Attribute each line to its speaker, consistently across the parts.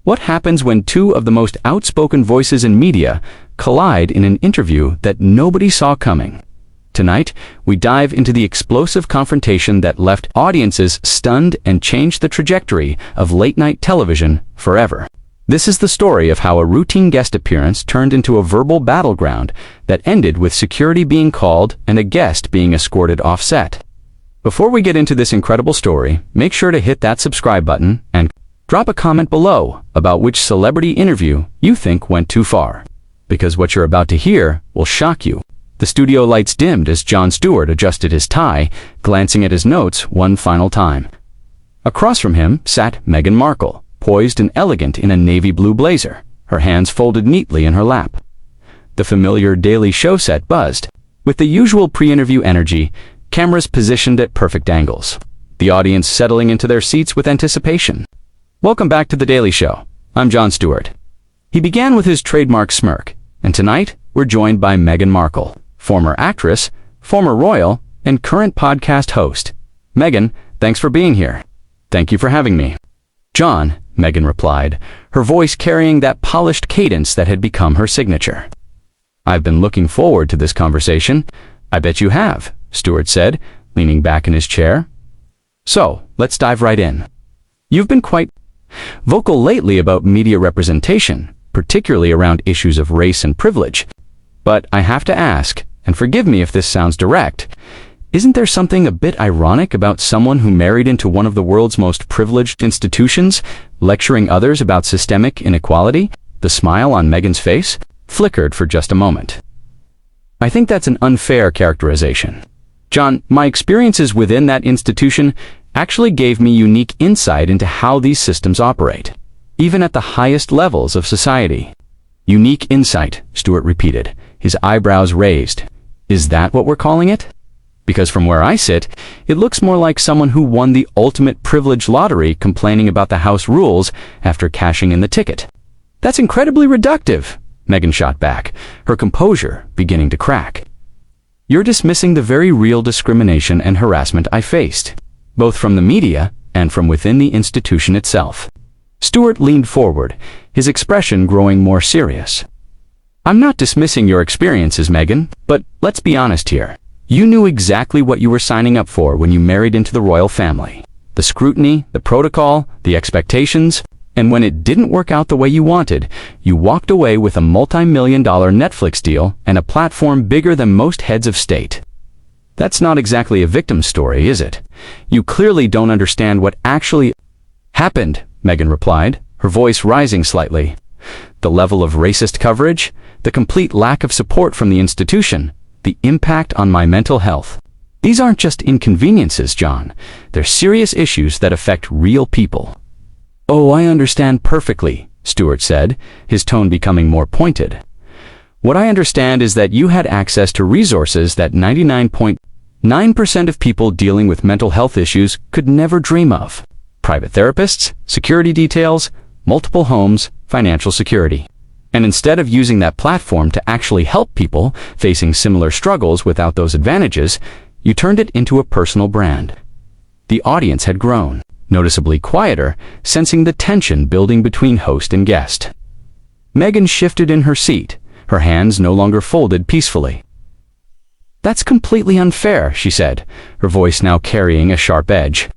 Speaker 1: What happens when two of the most outspoken voices in media collide in an interview that nobody saw coming? Tonight, we dive into the explosive confrontation that left audiences stunned and changed the trajectory of late-night television forever. This is the story of how a routine guest appearance turned into a verbal battleground that ended with security being called and a guest being escorted off-set. Before we get into this incredible story, make sure to hit that subscribe button and drop a comment below about which celebrity interview you think went too far. Because what you're about to hear will shock you. The studio lights dimmed as Jon Stewart adjusted his tie, glancing at his notes one final time. Across from him sat Meghan Markle, poised and elegant in a navy blue blazer, her hands folded neatly in her lap. The familiar Daily Show set buzzed. With the usual pre-interview energy, cameras positioned at perfect angles. The audience settling into their seats with anticipation. Welcome back to The Daily Show. I'm Jon Stewart. He began with his trademark smirk, and tonight we're joined by Meghan Markle, former actress, former royal, and current podcast host. Meghan, thanks for being here. Thank you for having me. Jon, Meghan replied, her voice carrying that polished cadence that had become her signature. I've been looking forward to this conversation. I bet you have, Stewart said, leaning back in his chair. So, let's dive right in. You've been quite vocal lately about media representation, particularly around issues of race and privilege. But I have to ask, and forgive me if this sounds direct, isn't there something a bit ironic about someone who married into one of the world's most privileged institutions, lecturing others about systemic inequality? The smile on Meghan's face flickered for just a moment. I think that's an unfair characterization. Jon, my experiences within that institution actually gave me unique insight into how these systems operate, even at the highest levels of society. Unique insight, Stewart repeated, his eyebrows raised. Is that what we're calling it? Because from where I sit, it looks more like someone who won the ultimate privilege lottery complaining about the house rules after cashing in the ticket. That's incredibly reductive, Meghan shot back, her composure beginning to crack. You're dismissing the very real discrimination and harassment I faced, both from the media and from within the institution itself. Stewart leaned forward, his expression growing more serious. I'm not dismissing your experiences, Meghan, but let's be honest here. You knew exactly what you were signing up for when you married into the royal family. The scrutiny, the protocol, the expectations, and when it didn't work out the way you wanted, you walked away with a multi-million-dollar Netflix deal and a platform bigger than most heads of state. That's not exactly a victim story, is it? You clearly don't understand what actually happened, Meghan replied, her voice rising slightly. The level of racist coverage, the complete lack of support from the institution, the impact on my mental health. These aren't just inconveniences, Jon. They're serious issues that affect real people. Oh, I understand perfectly, Stewart said, his tone becoming more pointed. What I understand is that you had access to resources that 99.9% of people dealing with mental health issues could never dream of. Private therapists, security details, multiple homes, financial security. And instead of using that platform to actually help people facing similar struggles without those advantages, you turned it into a personal brand. The audience had grown, noticeably quieter, sensing the tension building between host and guest. Meghan shifted in her seat, her hands no longer folded peacefully. That's completely unfair, she said, her voice now carrying a sharp edge.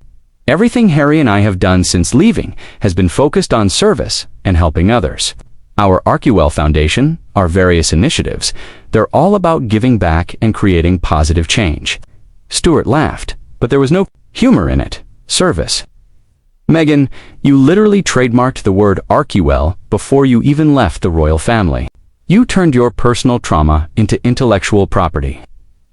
Speaker 1: Everything Harry and I have done since leaving has been focused on service and helping others. Our ArcuWell Foundation, our various initiatives, they're all about giving back and creating positive change. Stewart laughed, but there was no humor in it. Service. Meghan, you literally trademarked the word ArcuWell before you even left the royal family. You turned your personal trauma into intellectual property.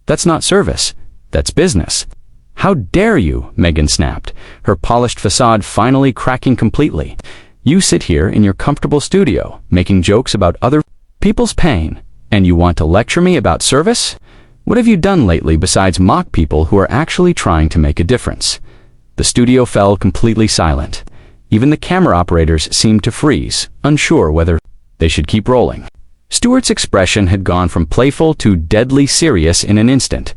Speaker 1: That's not service. That's business. How dare you, Meghan snapped, her polished facade finally cracking completely. You sit here in your comfortable studio, making jokes about other people's pain, and you want to lecture me about service? What have you done lately besides mock people who are actually trying to make a difference? The studio fell completely silent. Even the camera operators seemed to freeze, unsure whether they should keep rolling. Stewart's expression had gone from playful to deadly serious in an instant.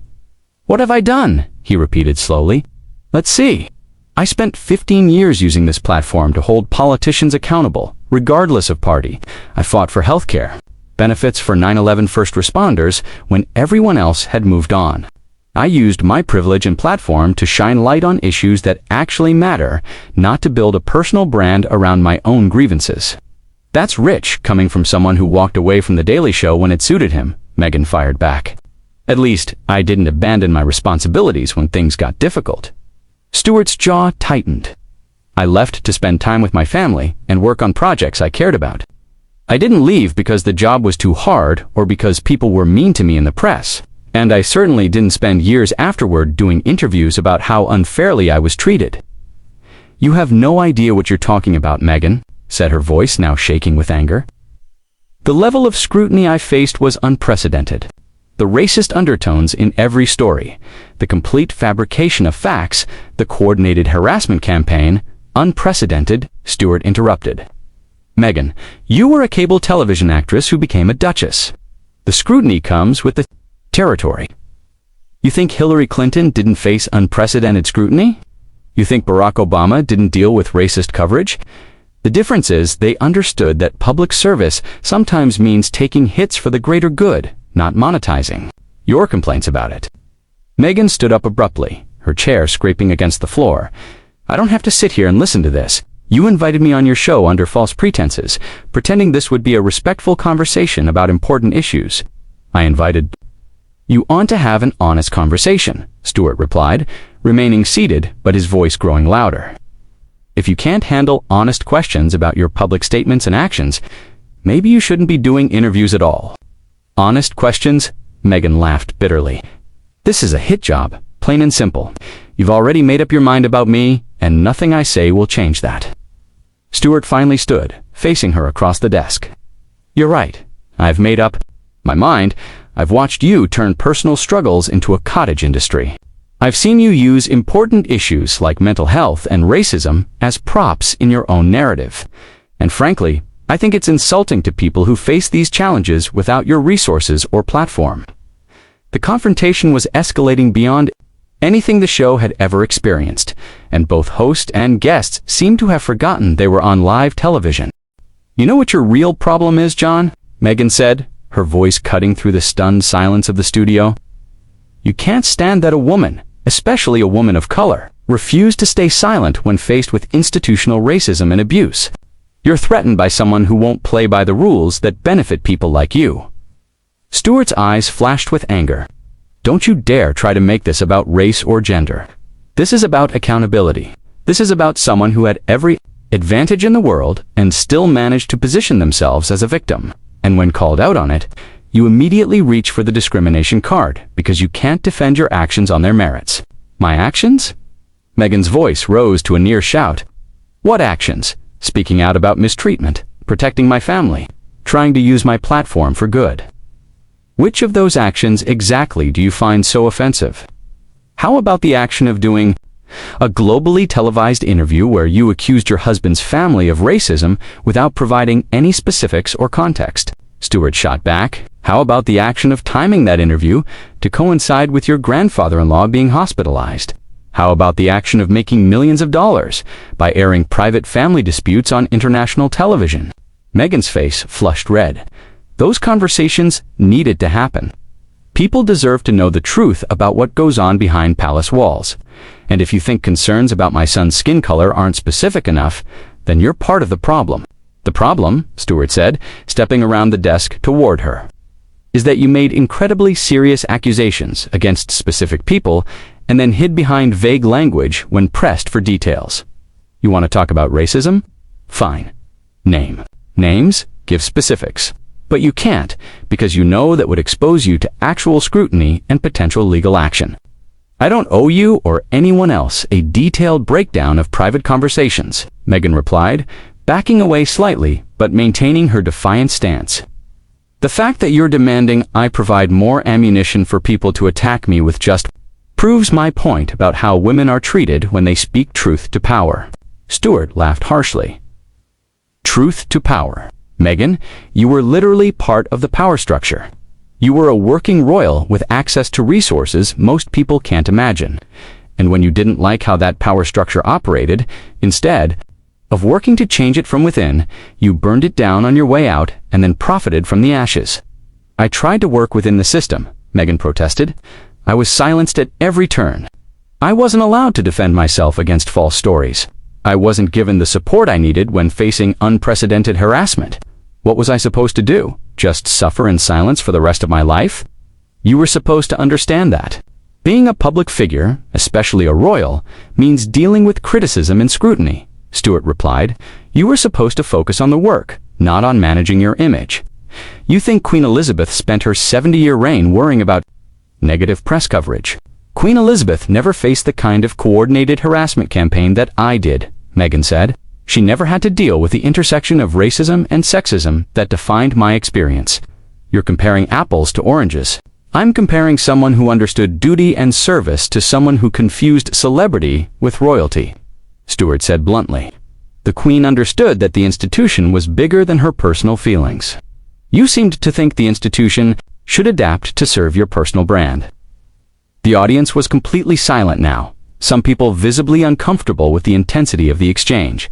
Speaker 1: What have I done? He repeated slowly. Let's see. I spent 15 years using this platform to hold politicians accountable, Regardless of party, I fought for healthcare, benefits for 9/11 first responders when everyone else had moved on. I used my privilege and platform to shine light on issues that actually matter, not to build a personal brand around my own grievances. That's rich coming from someone who walked away from The Daily Show when it suited him, Meghan fired back. At least, I didn't abandon my responsibilities when things got difficult. Stewart's jaw tightened. I left to spend time with my family and work on projects I cared about. I didn't leave because the job was too hard or because people were mean to me in the press. And I certainly didn't spend years afterward doing interviews about how unfairly I was treated. You have no idea what you're talking about, Meghan, said her voice now shaking with anger. The level of scrutiny I faced was unprecedented. The racist undertones in every story, the complete fabrication of facts, the coordinated harassment campaign, unprecedented, Stewart interrupted. Meghan, you were a cable television actress who became a duchess. The scrutiny comes with the territory. You think Hillary Clinton didn't face unprecedented scrutiny? You think Barack Obama didn't deal with racist coverage? The difference is they understood that public service sometimes means taking hits for the greater good, not monetizing your complaints about it. Meghan stood up abruptly, her chair scraping against the floor. I don't have to sit here and listen to this. You invited me on your show under false pretenses, pretending this would be a respectful conversation about important issues. I invited you on to have an honest conversation, Stewart replied, remaining seated but his voice growing louder. If you can't handle honest questions about your public statements and actions, maybe you shouldn't be doing interviews at all. Honest questions? Meghan laughed bitterly. This is a hit job, plain and simple. You've already made up your mind about me, and nothing I say will change that. Stewart finally stood, facing her across the desk. You're right. I've made up my mind. I've watched you turn personal struggles into a cottage industry. I've seen you use important issues like mental health and racism as props in your own narrative. And frankly, I think it's insulting to people who face these challenges without your resources or platform. The confrontation was escalating beyond anything the show had ever experienced, and both host and guests seemed to have forgotten they were on live television. You know what your real problem is, John? Meghan said, her voice cutting through the stunned silence of the studio. You can't stand that a woman, especially a woman of color, refused to stay silent when faced with institutional racism and abuse. You're threatened by someone who won't play by the rules that benefit people like you. Stewart's eyes flashed with anger. Don't you dare try to make this about race or gender. This is about accountability. This is about someone who had every advantage in the world and still managed to position themselves as a victim. And when called out on it, you immediately reach for the discrimination card because you can't defend your actions on their merits. My actions? Meghan's voice rose to a near shout. What actions? Speaking out about mistreatment, protecting my family, trying to use my platform for good. Which of those actions exactly do you find so offensive? How about the action of doing a globally televised interview where you accused your husband's family of racism without providing any specifics or context? Stewart shot back. How about the action of timing that interview to coincide with your grandfather-in-law being hospitalized? How about the action of making millions of dollars by airing private family disputes on international television? Meghan's face flushed red. Those conversations needed to happen. People deserve to know the truth about what goes on behind palace walls. And if you think concerns about my son's skin color aren't specific enough, then you're part of the problem. The problem, Stewart said, stepping around the desk toward her, is that you made incredibly serious accusations against specific people and then hid behind vague language when pressed for details. You want to talk about racism? Fine. Name names, give specifics. But you can't, because you know that would expose you to actual scrutiny and potential legal action. I don't owe you or anyone else a detailed breakdown of private conversations, Meghan replied, backing away slightly but maintaining her defiant stance. The fact that you're demanding I provide more ammunition for people to attack me with just proves my point about how women are treated when they speak truth to power. Stewart laughed harshly. Truth to power. Meghan, you were literally part of the power structure. You were a working royal with access to resources most people can't imagine. And when you didn't like how that power structure operated, instead of working to change it from within, you burned it down on your way out and then profited from the ashes. I tried to work within the system, Meghan protested. I was silenced at every turn. I wasn't allowed to defend myself against false stories. I wasn't given the support I needed when facing unprecedented harassment. What was I supposed to do? Just suffer in silence for the rest of my life? You were supposed to understand that. Being a public figure, especially a royal, means dealing with criticism and scrutiny, Stewart replied. You were supposed to focus on the work, not on managing your image. You think Queen Elizabeth spent her 70-year reign worrying about negative press coverage. Queen Elizabeth never faced the kind of coordinated harassment campaign that I did, Meghan said. She never had to deal with the intersection of racism and sexism that defined my experience. You're comparing apples to oranges. I'm comparing someone who understood duty and service to someone who confused celebrity with royalty, Stewart said bluntly. The Queen understood that the institution was bigger than her personal feelings. You seemed to think the institution should adapt to serve your personal brand. The audience was completely silent now, some people visibly uncomfortable with the intensity of the exchange.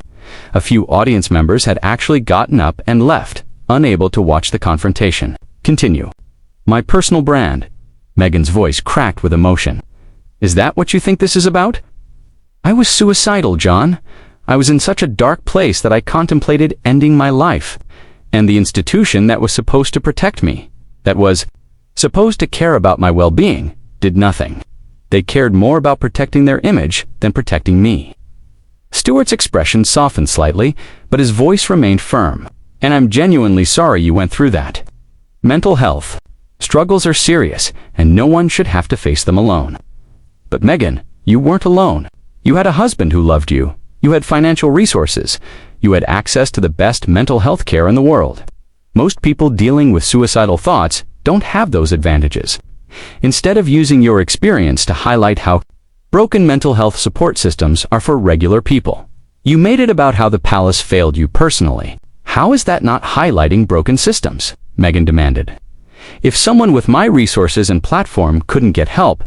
Speaker 1: A few audience members had actually gotten up and left, unable to watch the confrontation. Continue. My personal brand. Meghan's voice cracked with emotion. Is that what you think this is about? I was suicidal, John. I was in such a dark place that I contemplated ending my life. And the institution that was supposed to protect me, that was supposed to care about my well-being, did nothing. They cared more about protecting their image than protecting me. Stewart's expression softened slightly, but his voice remained firm. And I'm genuinely sorry you went through that. Mental health. Struggles are serious, and no one should have to face them alone. But Meghan, you weren't alone. You had a husband who loved you. You had financial resources. You had access to the best mental health care in the world. Most people dealing with suicidal thoughts don't have those advantages. Instead of using your experience to highlight how broken mental health support systems are for regular people, you made it about how the palace failed you personally. How is that not highlighting broken systems? Meghan demanded. If someone with my resources and platform couldn't get help,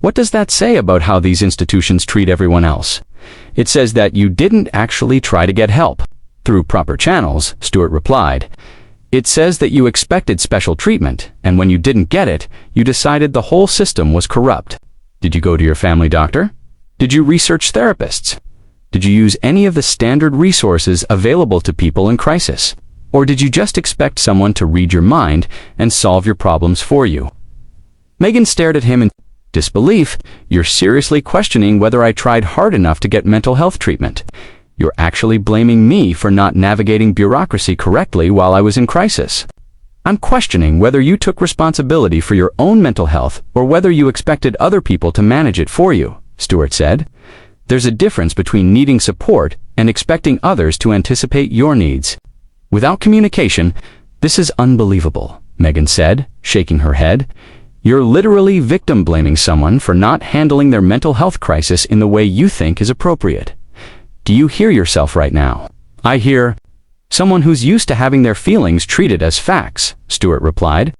Speaker 1: what does that say about how these institutions treat everyone else? It says that you didn't actually try to get help through proper channels, Stewart replied. It says that you expected special treatment, and when you didn't get it, you decided the whole system was corrupt. Did you go to your family doctor? Did you research therapists? Did you use any of the standard resources available to people in crisis? Or did you just expect someone to read your mind and solve your problems for you? Meghan stared at him in disbelief. You're seriously questioning whether I tried hard enough to get mental health treatment. You're actually blaming me for not navigating bureaucracy correctly while I was in crisis. I'm questioning whether you took responsibility for your own mental health or whether you expected other people to manage it for you, Stewart said. There's a difference between needing support and expecting others to anticipate your needs. Without communication, this is unbelievable, Meghan said, shaking her head. You're literally victim-blaming someone for not handling their mental health crisis in the way you think is appropriate. Do you hear yourself right now? I hear someone who's used to having their feelings treated as facts, Stewart replied.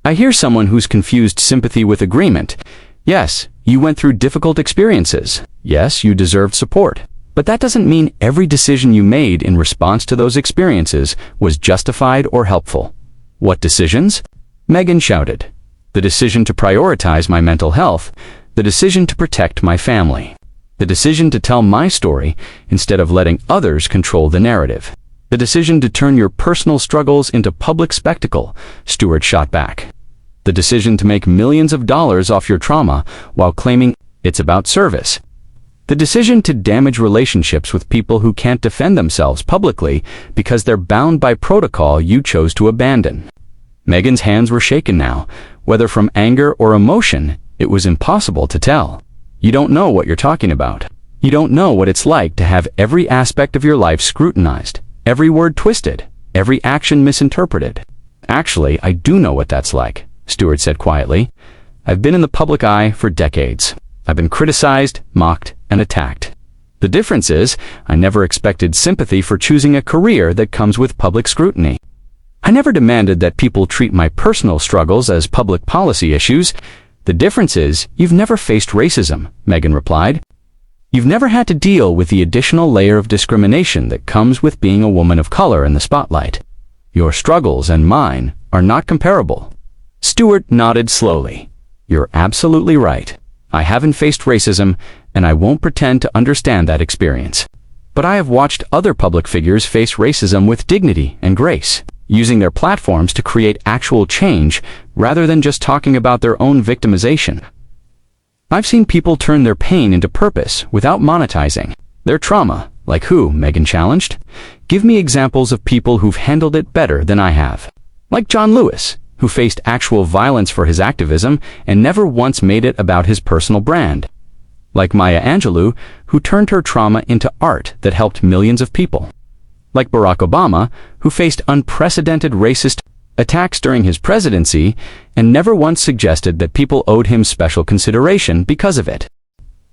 Speaker 1: I hear someone who's confused sympathy with agreement. Yes, you went through difficult experiences. Yes, you deserved support. But that doesn't mean every decision you made in response to those experiences was justified or helpful. What decisions? Meghan shouted. The decision to prioritize my mental health, the decision to protect my family, the decision to tell my story instead of letting others control the narrative, the decision to turn your personal struggles into public spectacle, Stewart shot back. The decision to make millions of dollars off your trauma while claiming it's about service. The decision to damage relationships with people who can't defend themselves publicly because they're bound by protocol you chose to abandon. Meghan's hands were shaken now. Whether from anger or emotion, it was impossible to tell. You don't know what you're talking about. You don't know what it's like to have every aspect of your life scrutinized, every word twisted, every action misinterpreted. Actually, I do know what that's like, Stewart said quietly. I've been in the public eye for decades. I've been criticized, mocked, and attacked. The difference is, I never expected sympathy for choosing a career that comes with public scrutiny. I never demanded that people treat my personal struggles as public policy issues. The difference is, you've never faced racism, Meghan replied. You've never had to deal with the additional layer of discrimination that comes with being a woman of color in the spotlight. Your struggles and mine are not comparable. Stewart nodded slowly. You're absolutely right. I haven't faced racism, and I won't pretend to understand that experience. But I have watched other public figures face racism with dignity and grace, using their platforms to create actual change rather than just talking about their own victimization. I've seen people turn their pain into purpose without monetizing their trauma. Like who? Meghan challenged. Give me examples of people who've handled it better than I have. Like John Lewis, who faced actual violence for his activism and never once made it about his personal brand. Like Maya Angelou, who turned her trauma into art that helped millions of people. Like Barack Obama, who faced unprecedented racist attacks during his presidency and never once suggested that people owed him special consideration because of it.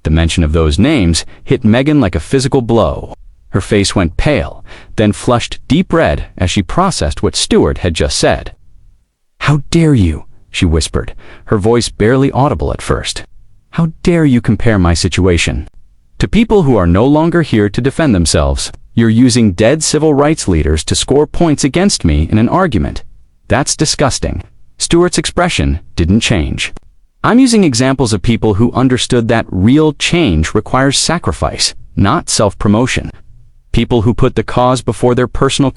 Speaker 1: The mention of those names hit Meghan like a physical blow. Her face went pale, then flushed deep red as she processed what Stewart had just said. "How dare you?" she whispered, her voice barely audible at first. "How dare you compare my situation to people who are no longer here to defend themselves? You're using dead civil rights leaders to score points against me in an argument. That's disgusting." Stewart's expression didn't change. "I'm using examples of people who understood that real change requires sacrifice, not self-promotion. People who put the cause before their personal